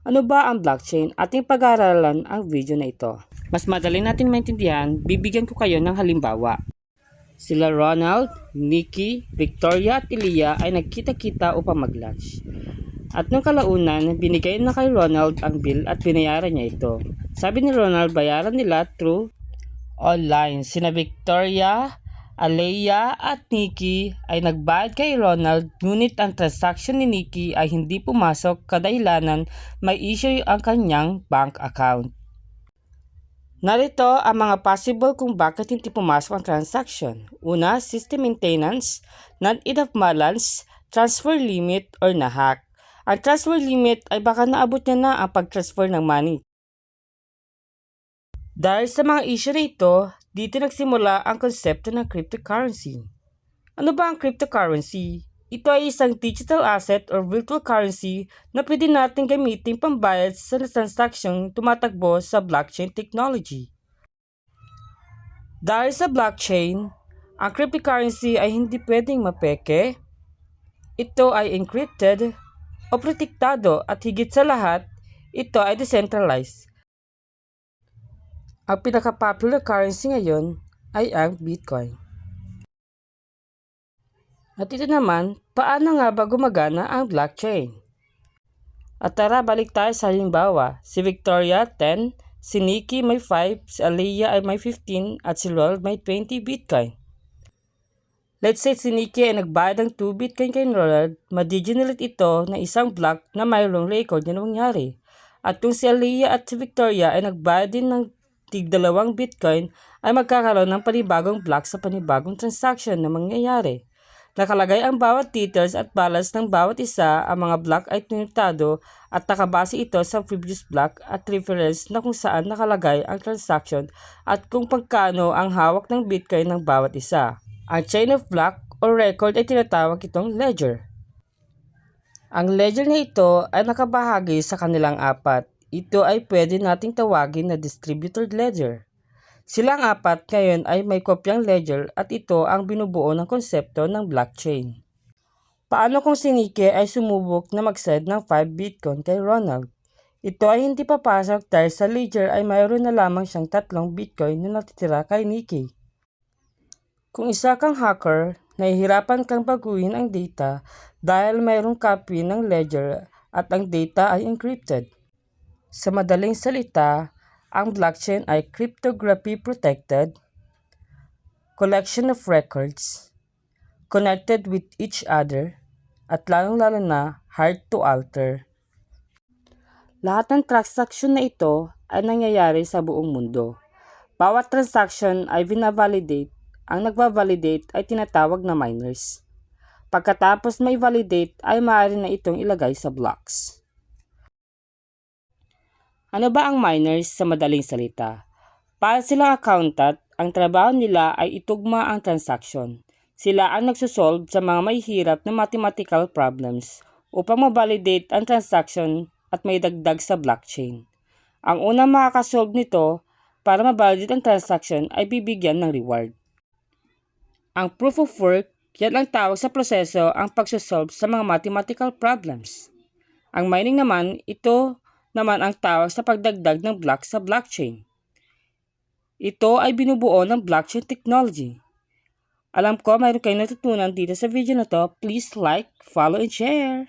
Ano ba ang blockchain? Ating pag-aaralan ang video na ito. Mas madali natin maintindihan, bibigyan ko kayo ng halimbawa. Sila Ronald, Nikki, Victoria at Elia ay nagkita-kita upang mag-lunch. At nung kalaunan, binigay na kay Ronald ang bill at binayaran niya ito. Sabi ni Ronald, bayaran nila through online. Sina Victoria, Alea at Nikki ay nagbayad kay Ronald, ngunit ang transaction ni Nikki ay hindi pumasok kadahilanan may issue ang kanyang bank account. Narito ang mga possible kung bakit hindi pumasok ang transaction. Una, system maintenance, not enough balance, transfer limit or na-hack. Ang transfer limit ay baka naabot niya na ang pag-transfer ng money. Dahil sa mga issue na ito, dito nagsimula ang konsepto ng cryptocurrency. Ano ba ang cryptocurrency? Ito ay isang digital asset or virtual currency na pwede natin gamitin pambayad sa transaksyong tumatakbo sa blockchain technology. Dahil sa blockchain, ang cryptocurrency ay hindi pwedeng mapeke. Ito ay encrypted o protektado at higit sa lahat, ito ay decentralized. Ang pinaka-popular currency ngayon ay ang Bitcoin. At ito naman, paano nga ba gumagana ang blockchain? At tara, balik tayo sa halimbawa. Si Victoria 10, si Nikki may 5, si Aliyah ay may 15, at si Ronald may 20 Bitcoin. Let's say si Nikki ay nagbayad ng 2 Bitcoin kay Ronald, ma-degenerate ito na isang block na mayroong record na nangyari. At kung si Aliyah at si Victoria ay nagbayad din ng tig-2 Bitcoin, ay magkakaroon ng panibagong block sa panibagong transaction na mangyayari. Nakalagay ang bawat details at balance ng bawat isa, ang mga block ay tinutado at nakabase ito sa previous block at reference na kung saan nakalagay ang transaction at kung pagkano ang hawak ng Bitcoin ng bawat isa. Ang chain of block o record ay tinatawag itong ledger. Ang ledger na ito ay nakabahagi sa kanilang apat. Ito ay pwede nating tawagin na distributed ledger. Silang apat ngayon ay may kopyang ledger at ito ang binubuo ng konsepto ng blockchain. Paano kung si Nikki ay sumubok na mag-send ng 5 Bitcoin kay Ronald? Ito ay hindi papasok dahil sa ledger ay mayroon na lamang siyang 3 Bitcoin na natitira kay Nikki. Kung isa kang hacker, nahihirapan kang baguhin ang data dahil mayroong copy ng ledger at ang data ay encrypted. Sa madaling salita, ang blockchain ay cryptography protected, collection of records, connected with each other, at lalong-lalo na hard to alter. Lahat ng transaction na ito ay nangyayari sa buong mundo. Bawat transaction ay binavalidate. Ang nagbavalidate ay tinatawag na miners. Pagkatapos may validate ay maaari na itong ilagay sa blocks. Ano ba ang miners sa madaling salita? Para silang accountant, ang trabaho nila ay itugma ang transaction. Sila ang nagsosolve sa mga may hirap na mathematical problems upang ma-validate ang transaction at may dagdag sa blockchain. Ang unang makakasolve nito para ma-validate ang transaction ay bibigyan ng reward. Ang proof of work, yan ang tawag sa proseso ang pagsosolve sa mga mathematical problems. Ang mining naman, ito naman ang tawag sa pagdagdag ng block sa blockchain. Ito ay binubuo ng blockchain technology. Alam ko mayroon kayong natutunan dito sa video na to. Please like, follow, and share!